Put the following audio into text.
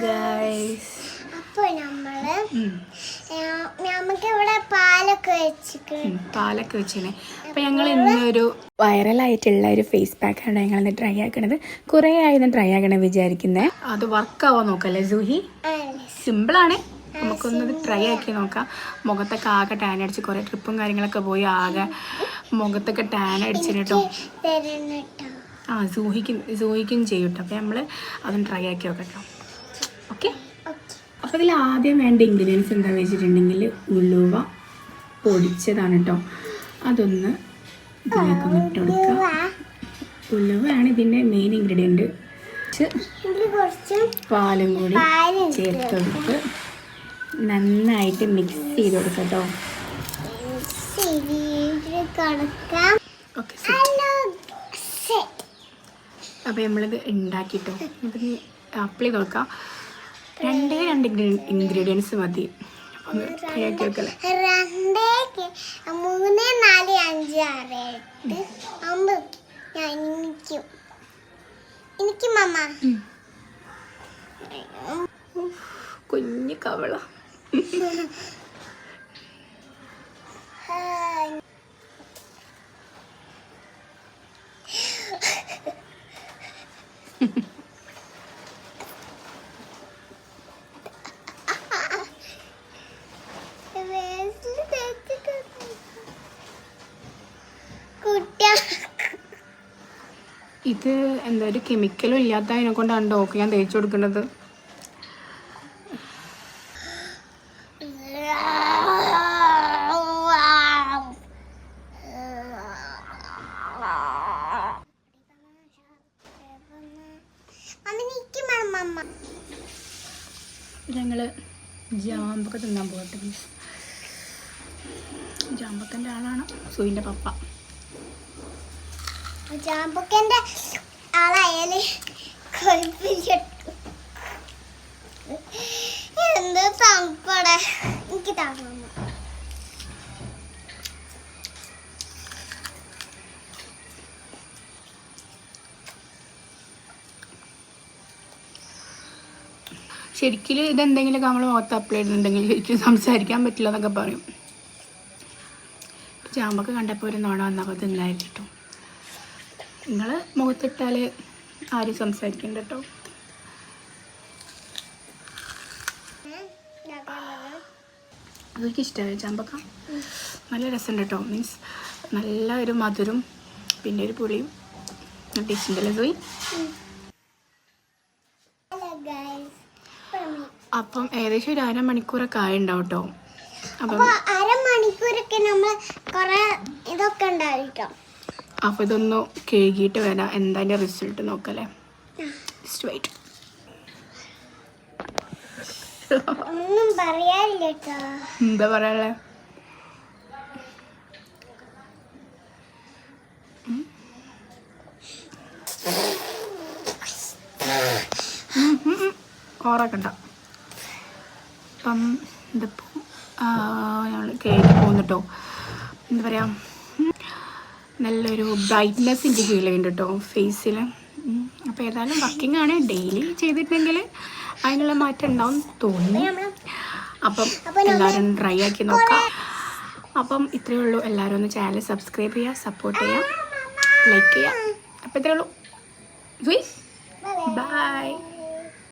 Guys, അപ്പോൾ നമുക്ക് ഇവിടെ പാലൊക്കെ വെച്ചിനെ. അപ്പോൾ ഞങ്ങൾ ഇന്നൊരു വൈറലായിട്ടുള്ള ഒരു ഫേസ് പാക്കാണ് ഞങ്ങളിന്ന് ട്രൈ ആക്കണത്. കുറേ ആയിരുന്നു ട്രൈ ആക്കണം വിചാരിക്കുന്നത്. അത് വർക്കാവാൻ നോക്കല്ലേ സൂഹി? സിമ്പിളാണ്, നമുക്കൊന്നത് ട്രൈ ആക്കി നോക്കാം. മുഖത്തൊക്കെ ആകെ ടാൻ അടിച്ച് കുറേ ട്രിപ്പും കാര്യങ്ങളൊക്കെ പോയി ആകെ മുഖത്തൊക്കെ ടാൻ അടിച്ചിട്ട് കേട്ടോ. സൂഹിക്കും ചെയ്യും കേട്ടോ. അപ്പോൾ നമ്മൾ അതും ട്രൈ ആക്കി നോക്കാം. ഓക്കെ, അപ്പോൾ ഇതിൽ ആദ്യം വേണ്ട ഇൻഗ്രീഡിയൻസ് എന്താ വെച്ചിട്ടുണ്ടെങ്കിൽ ഉലുവ പൊടിച്ചതാണ് കേട്ടോ. അതൊന്ന് ഇതിലേക്കൊന്ന് ഇട്ട് കൊടുക്കുക. ഉലുവയാണ് ഇതിൻ്റെ മെയിൻ ഇൻഗ്രീഡിയൻറ്റ്. പാലും കൂടി ചേർത്തെടുത്ത് നന്നായിട്ട് മിക്സ് ചെയ്ത് കൊടുക്കാം കേട്ടോ. ഓക്കെ, അപ്പോൾ നമ്മളിത് ഉണ്ടാക്കിട്ടോ. അപ്പം അപ്ലൈ ചെയ്ത് നോക്കാം. രണ്ട് ഇൻഗ്രീഡിയൻസ് മതി. ഒന്ന് ട്രൈ ആക്കി വെക്കല്ലേ. 2 3 4 5 6 8 എനിക്ക് മമ്മ കുഞ്ഞു കവള. ഇത് എന്താ ഒരു കെമിക്കലും ഇല്ലാത്ത അതിനെ കൊണ്ടാണ് ഡോക്ക് ഞാൻ തേച്ച് കൊടുക്കുന്നത്. ഞങ്ങൾ ജാമ്പൊക്കെ തിന്നാൻ പോകട്ടെ. ജാമ്പക്കൻ്റെ ആളാണ് സൂയിൻ്റെ പപ്പ. ജാമ്പക്കൻ്റെ ആളായാല് എന്ത് തണുപ്പടെ. എനിക്ക് തണുപ്പ. ശരിക്കും ഇതെന്തെങ്കിലും നമ്മൾ മുഖത്ത് അപ്ലൈ ചെയ്യുന്നുണ്ടെങ്കിൽ ശരിക്കും സംസാരിക്കാൻ പറ്റില്ല എന്നൊക്കെ പറയും. ജാമ്പൊക്കെ കണ്ടപ്പോൾ ഒരു നോണ വന്നപ്പോൾ തിന്നായിരുന്നു കേട്ടോ. നിങ്ങൾ മുഖത്തിട്ടാൽ ആരും സംസാരിക്കണ്ട കേട്ടോ. അതൊക്കെ ഇഷ്ടമായി ചാമ്പക്ക. നല്ല രസമുണ്ട് കേട്ടോ. മീൻസ് നല്ല ഒരു മധുരം പിന്നെ ഒരു പുളിയും ടേസ്റ്റ് ഉണ്ടല്ലോ സോയി. അപ്പം ഏകദേശം ഒരു അരമണിക്കൂറൊക്കെ ആയിട്ടുണ്ടാവും കേട്ടോ. അപ്പം അരമണിക്കൂറൊക്കെ നമ്മൾ കുറേ ഇതൊക്കെ ഉണ്ടായിട്ടോ. അപ്പോൾ ഇതൊന്ന് കഴുകിയിട്ട് വരാം. എന്താ അതിൻ്റെ റിസൾട്ട് നോക്കല്ലേ. Just wait. ഒന്നും പറയാനില്ല കേട്ടോ. എന്താ പറയാനുള്ളത്? ഓറക്കണ്ട. അപ്പം ഇതിപ്പോൾ ഞങ്ങൾ കയറി പോകുന്നുട്ടോ. എന്താ പറയുക, നല്ലൊരു ബ്രൈറ്റ്നെസ് എനിക്ക് ഫീൽ ചെയ്യുന്നുണ്ട് കേട്ടോ ഫേസിൽ. അപ്പോൾ ഏതായാലും വർക്കിംഗ് ആണ്. ഡെയിലി ചെയ്തിട്ടുണ്ടെങ്കിൽ അതിനുള്ള മാറ്റം ഉണ്ടാവും തോന്നുന്നു. അപ്പം എല്ലാവരും ട്രൈ ആക്കി നോക്കാം. അപ്പം ഇത്രയേ ഉള്ളൂ. എല്ലാവരും ഒന്ന് ചാനൽ സബ്സ്ക്രൈബ് ചെയ്യുക, സപ്പോർട്ട് ചെയ്യുക, ലൈക്ക് ചെയ്യുക. അപ്പോൾ ഇത്രയേ ഉള്ളൂ. ബൈ.